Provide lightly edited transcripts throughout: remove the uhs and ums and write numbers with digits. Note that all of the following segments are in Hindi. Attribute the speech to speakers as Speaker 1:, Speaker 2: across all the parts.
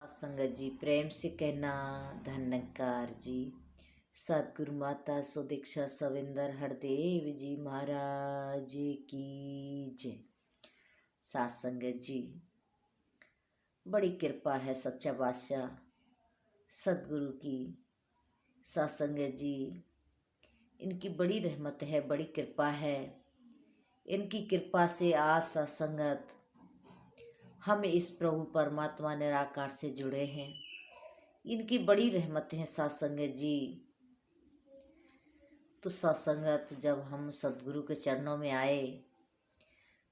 Speaker 1: संगत जी प्रेम से कहना धन्यकार जी। सतगुरु माता सुदीक्षा सविंदर हरदेव जी महाराज की जय। सात संगत जी, बड़ी कृपा है सच्चा बादशाह सतगुरु की। सात संगत जी, इनकी बड़ी रहमत है, बड़ी कृपा है। इनकी कृपा से आज सत्संगत हम इस प्रभु परमात्मा निराकार से जुड़े हैं। इनकी बड़ी रहमत है सत्संगत जी। तो सत्संगत जब हम सतगुरु के चरणों में आए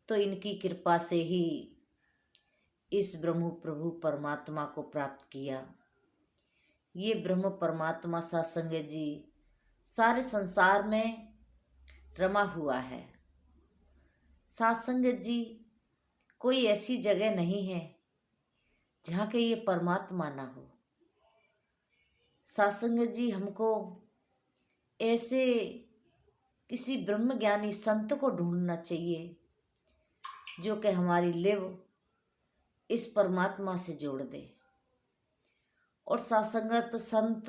Speaker 1: तो इनकी कृपा से ही इस ब्रह्म प्रभु परमात्मा को प्राप्त किया। ये ब्रह्म परमात्मा सत्संगत जी सारे संसार में रमा हुआ है। सत्संगत जी, कोई ऐसी जगह नहीं है जहाँ के ये परमात्मा ना हो। सत्संगत जी, हमको ऐसे किसी ब्रह्म ज्ञानी संत को ढूंढना चाहिए जो कि हमारी लिव इस परमात्मा से जोड़ दे। और सत्संगत संत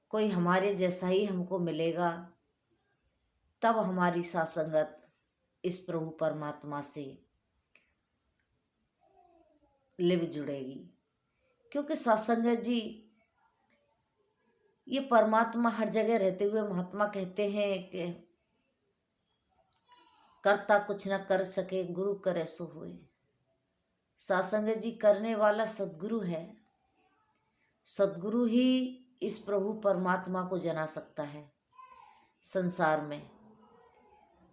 Speaker 1: कोई हमारे जैसा ही हमको मिलेगा, तब हमारी सत्संगत इस प्रभु परमात्मा से लिव जुड़ेगी। क्योंकि सत्संगत जी, ये परमात्मा हर जगह रहते हुए महात्मा कहते हैं कि करता कुछ न कर सके गुरु करे सो होए। सत्संगत जी, करने वाला सदगुरु है। सदगुरु ही इस प्रभु परमात्मा को जना सकता है संसार में।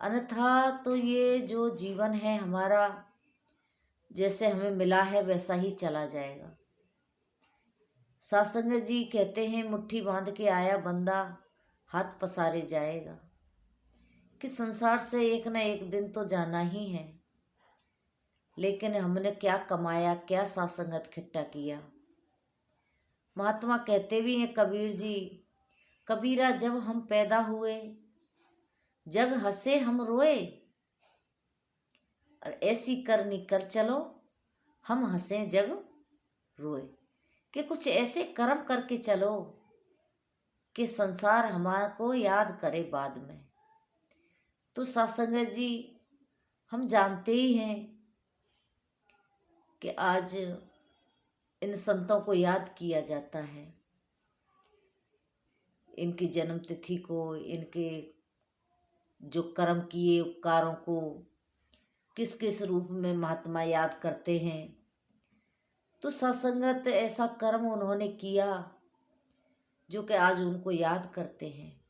Speaker 1: अन्यथा तो ये जो जीवन है हमारा, जैसे हमें मिला है वैसा ही चला जाएगा। सत्संगत जी कहते हैं, मुट्ठी बांध के आया बंदा हाथ पसारे जाएगा। कि संसार से एक न एक दिन तो जाना ही है। लेकिन हमने क्या कमाया, क्या सत्संगत इकट्ठा किया। महात्मा कहते भी हैं कबीर जी, कबीरा जब हम पैदा हुए जग हंसे हम रोए, और ऐसी करनी कर चलो हम हंसे जग रोए। कि कुछ ऐसे कर्म करके चलो कि संसार हमारे को याद करे बाद में। तो सत्संगत जी, हम जानते ही हैं कि आज इन संतों को याद किया जाता है। इनकी जन्म तिथि को, इनके जो कर्म किए उपकारों को किस किस रूप में महात्मा याद करते हैं। तो सत्संगत ऐसा कर्म उन्होंने किया जो कि आज उनको याद करते हैं।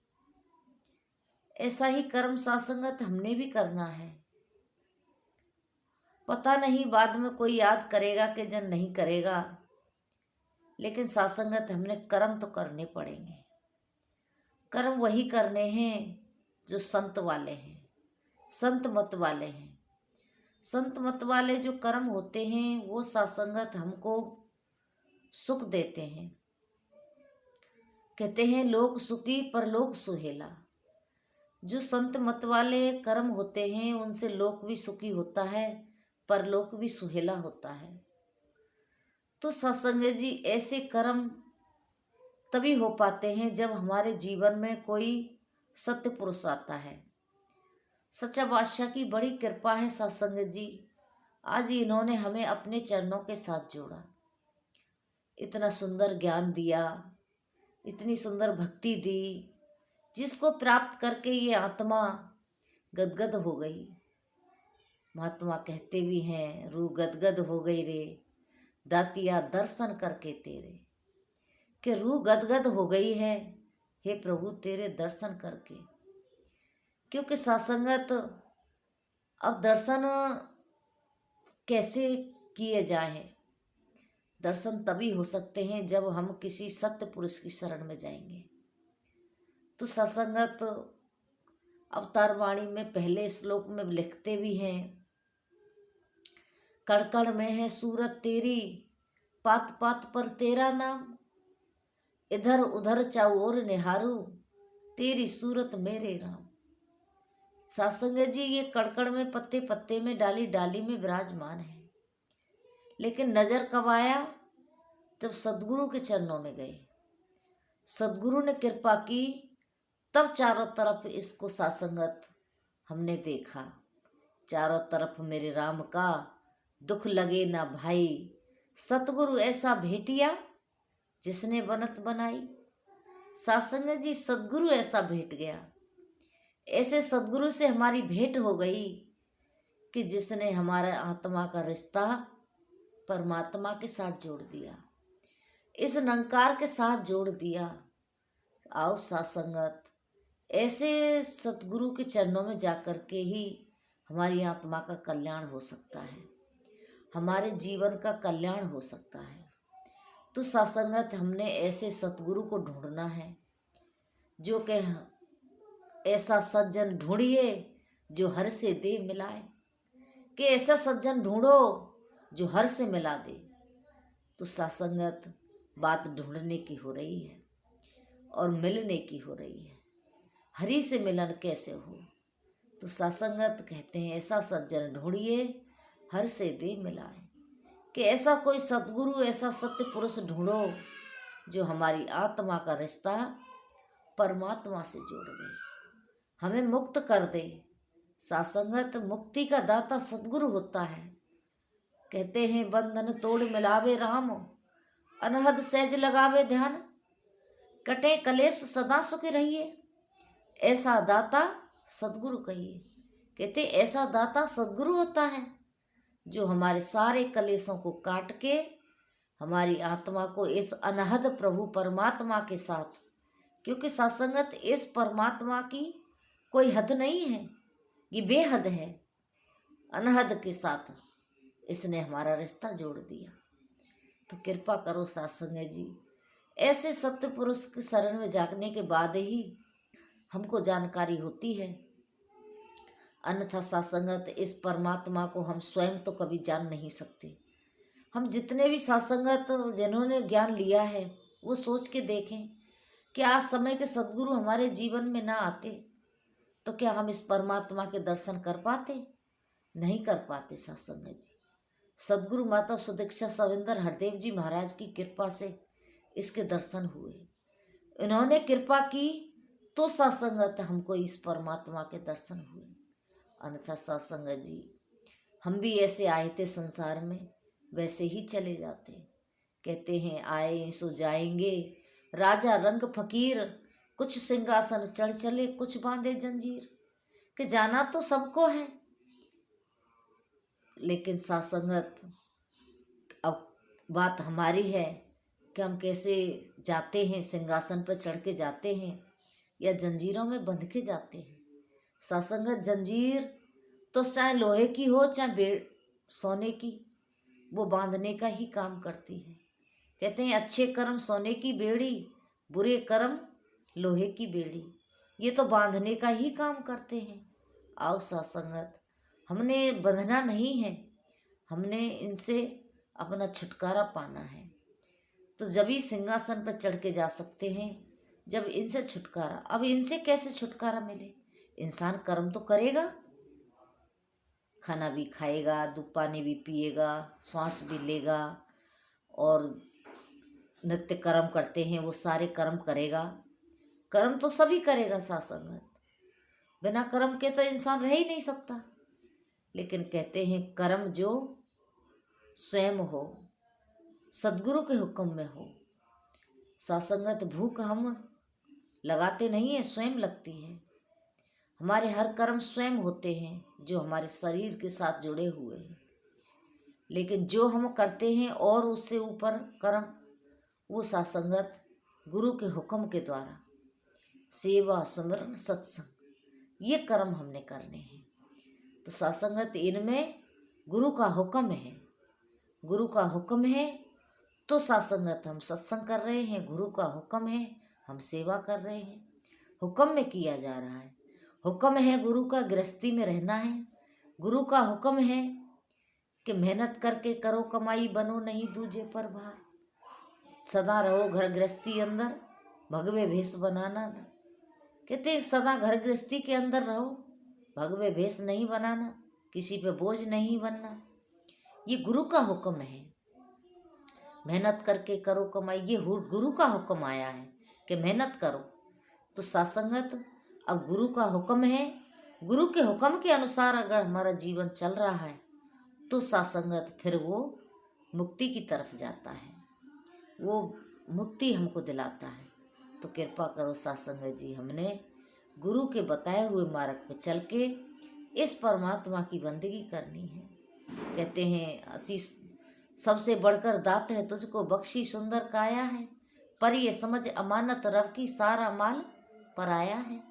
Speaker 1: ऐसा ही कर्म सत्संगत हमने भी करना है। पता नहीं बाद में कोई याद करेगा कि जन नहीं करेगा, लेकिन सत्संगत हमने कर्म तो करने पड़ेंगे। कर्म वही करने हैं जो संत वाले हैं, संत मत वाले हैं। संत मत वाले जो कर्म होते हैं वो सत्संगत हमको सुख देते हैं। कहते हैं लोक सुखी परलोक सुहेला। जो संत मत वाले कर्म होते हैं उनसे लोक भी सुखी होता है, परलोक भी सुहेला होता है। तो सत्संगत जी, ऐसे कर्म तभी हो पाते हैं जब हमारे जीवन में कोई सत्य पुरुष आता है। सच्चा बादशाह की बड़ी कृपा है सत्संगत जी। आज इन्होंने हमें अपने चरणों के साथ जोड़ा, इतना सुंदर ज्ञान दिया, इतनी सुंदर भक्ति दी, जिसको प्राप्त करके ये आत्मा गदगद हो गई। महात्मा कहते भी हैं, रूह गदगद हो गई रे दातिया दर्शन करके तेरे। कि रूह गदगद हो गई है हे प्रभु तेरे दर्शन करके। क्योंकि सत्संगत, अब दर्शन कैसे किए जाएं? दर्शन तभी हो सकते हैं जब हम किसी सत्य पुरुष की शरण में जाएंगे। तो सत्संगत अवतार वाणी में पहले श्लोक में लिखते भी हैं, कड़कड़ में है सूरत तेरी, पात पात पर तेरा नाम, इधर उधर चाओर निहारू, तेरी सूरत मेरे राम। सत्संगत जी, ये कड़कड़ में, पत्ते पत्ते में, डाली डाली में विराजमान है। लेकिन नज़र कब आया? जब सदगुरु के चरणों में गए, सदगुरु ने कृपा की, तब चारों तरफ इसको सासंगत हमने देखा। चारों तरफ मेरे राम का दुख लगे ना भाई, सतगुरु ऐसा भेटिया जिसने बनत बनाई। सासंगत जी, सदगुरु ऐसा भेट गया, ऐसे सदगुरु से हमारी भेंट हो गई कि जिसने हमारे आत्मा का रिश्ता परमात्मा के साथ जोड़ दिया, इस निरंकार के साथ जोड़ दिया। आओ सासंगत, ऐसे सतगुरु के चरणों में जाकर के ही हमारी आत्मा का कल्याण हो सकता है, हमारे जीवन का कल्याण हो सकता है। तो सासंगत, हमने ऐसे सतगुरु को ढूंढना है, जो कि ऐसा सज्जन ढूंढिए जो हर से दे मिलाए, कि ऐसा सज्जन ढूंढो जो हर से मिला दे। तो सासंगत, बात ढूंढने की हो रही है और मिलने की हो रही है। हरि से मिलन कैसे हो? तो सासंगत कहते हैं, ऐसा सज्जन ढूंढिए हर से दे मिलाए, कि ऐसा कोई सतगुरु, ऐसा सत्य पुरुष ढूंढो जो हमारी आत्मा का रिश्ता परमात्मा से जोड़ दे, हमें मुक्त कर दे। सासंगत, मुक्ति का दाता सतगुरु होता है। कहते हैं, बंधन तोड़ मिलावे राम, अनहद सहज लगावे ध्यान, कटे कलेश सदा सुखी रहिए, ऐसा दाता सतगुरु कहिए। कहते ऐसा दाता सतगुरु होता है, जो हमारे सारे कलेशों को काट के हमारी आत्मा को इस अनहद प्रभु परमात्मा के साथ, क्योंकि सासंगत, इस परमात्मा की कोई हद नहीं है, ये बेहद है, अनहद के साथ इसने हमारा रिश्ता जोड़ दिया। तो कृपा करो सासंगत जी, ऐसे सत्य पुरुष के शरण में जागने के बाद ही हमको जानकारी होती है, अन्यथा सासंगत, इस परमात्मा को हम स्वयं तो कभी जान नहीं सकते। हम जितने भी सासंगत जिन्होंने ज्ञान लिया है, वो सोच के देखें कि आज समय के सद्गुरु हमारे जीवन में ना आते तो क्या हम इस परमात्मा के दर्शन कर पाते? नहीं कर पाते। सासंगत जी, सदगुरु माता सुदीक्षा सविंदर हरदेव जी महाराज की कृपा से इसके दर्शन हुए। इन्होंने कृपा की तो सासंगत हमको इस परमात्मा के दर्शन हुए। अन्यथा सासंगत जी, हम भी ऐसे आए थे संसार में, वैसे ही चले जाते। कहते हैं, आए सो जाएंगे, राजा रंग फकीर, कुछ सिंहासन चढ़ चले, कुछ बांधे जंजीर। कि जाना तो सबको है, लेकिन सासंगत, अब बात हमारी है कि हम कैसे जाते हैं, सिंहासन पर चढ़ के जाते हैं या जंजीरों में बंध के जाते हैं। सासंगत, जंजीर तो चाहे लोहे की हो चाहे सोने की, वो बांधने का ही काम करती है। कहते हैं, अच्छे कर्म सोने की बेड़ी, बुरे कर्म लोहे की बेड़ी, ये तो बांधने का ही काम करते हैं। आओ सासंगत, हमने बंधना नहीं है, हमने इनसे अपना छुटकारा पाना है। तो जब ही सिंहासन पर चढ़ के जा सकते हैं, जब इनसे छुटकारा। अब इनसे कैसे छुटकारा मिले? इंसान कर्म तो करेगा, खाना भी खाएगा, दूध पानी भी पिएगा, श्वास भी लेगा, और नित्य कर्म करते हैं वो सारे कर्म करेगा। कर्म तो सभी करेगा सासंगत, बिना कर्म के तो इंसान रह ही नहीं सकता। लेकिन कहते हैं, कर्म जो स्वयं हो, सद्गुरु के हुक्म में हो। सासंगत, भूख हम लगाते नहीं है, स्वयं लगती है। हमारे हर कर्म स्वयं होते हैं जो हमारे शरीर के साथ जुड़े हुए हैं, लेकिन जो हम करते हैं और उससे ऊपर कर्म, वो सासंगत गुरु के हुक्म के द्वारा सेवा, सुमिरन, सत्संग, ये कर्म हमने करने हैं। तो सासंगत, इनमें गुरु का हुक्म है, गुरु का हुक्म है तो सासंगत हम सत्संग कर रहे हैं, गुरु का हुक्म है हम सेवा कर रहे हैं, हुक्म में किया जा रहा है। हुक्म है गुरु का गृहस्थी में रहना है, गुरु का हुक्म है कि मेहनत करके करो कमाई, बनो नहीं दूजे पर भार, सदा रहो घर गृहस्थी अंदर, भगवे भेष बनाना न। कहते सदा घर गृहस्थी के अंदर रहो, भगवे भेष नहीं बनाना, किसी पे बोझ नहीं बनना। ये गुरु का हुक्म है। मेहनत करके करो कमाई, ये गुरु का हुक्म आया है कि मेहनत करो। तो सासंगत अब गुरु का हुक्म है। गुरु के हुक्म के अनुसार अगर हमारा जीवन चल रहा है तो सासंगत फिर वो मुक्ति की तरफ जाता है, वो मुक्ति हमको दिलाता है। तो कृपा करो सासंगत जी, हमने गुरु के बताए हुए मार्ग पे चल के इस परमात्मा की बंदगी करनी है। कहते हैं अति सबसे बढ़कर दात है तुझको बख्शी सुंदर काया है, पर ये समझ अमानत रब की सारा माल पराया है।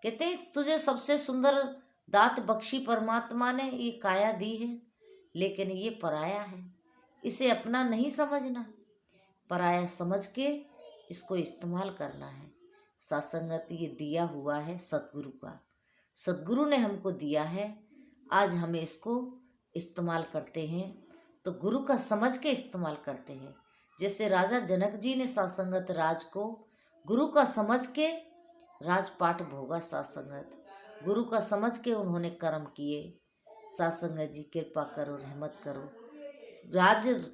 Speaker 1: कहते हैं तुझे सबसे सुंदर दात बख्शी परमात्मा ने, ये काया दी है, लेकिन ये पराया है, इसे अपना नहीं समझना, पराया समझ के इसको इस्तेमाल करना है। सासंगत ये दिया हुआ है सतगुरु का, सतगुरु ने हमको दिया है, आज हमें इसको इस्तेमाल करते हैं तो गुरु का समझ के इस्तेमाल करते हैं। जैसे राजा जनक जी ने सासंगत राज को गुरु का समझ के राजपाट भोगा, सासंगत गुरु का समझ के उन्होंने कर्म किए। सासंगत जी कृपा करो, रहमत करो।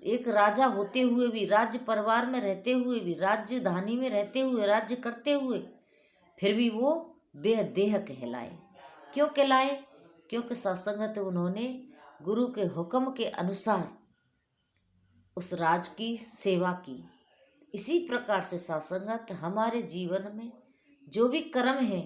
Speaker 1: एक राजा होते हुए भी, राज्य परिवार में रहते हुए भी, राजधानी में रहते हुए, राज्य करते हुए, फिर भी वो बेदेह कहलाए। क्यों कहलाए? क्योंकि सासंगत उन्होंने गुरु के हुक्म के अनुसार उस राज की सेवा की। इसी प्रकार से सासंगत हमारे जीवन में जो भी कर्म है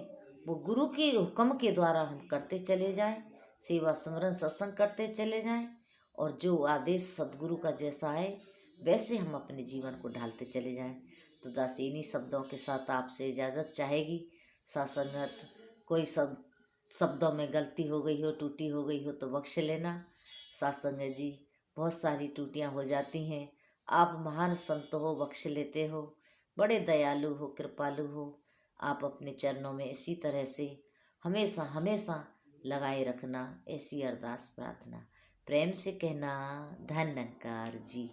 Speaker 1: वो गुरु के हुक्म के द्वारा हम करते चले जाएं, सेवा सुमरन सत्संग करते चले जाएं, और जो आदेश सदगुरु का जैसा है वैसे हम अपने जीवन को ढालते चले जाएं। तो दासी इन्हीं शब्दों के साथ आपसे इजाज़त चाहेगी। सासंगत कोई शब्दों में गलती हो गई हो, टूटी हो गई हो तो बख्श लेना। सासंगत जी बहुत सारी टूटियाँ हो जाती हैं, आप महान संत हो, बख्श लेते हो, बड़े दयालु हो, कृपालु हो। आप अपने चरणों में इसी तरह से हमेशा हमेशा लगाए रखना, ऐसी अरदास प्रार्थना। प्रेम से कहना, धन्यकार जी।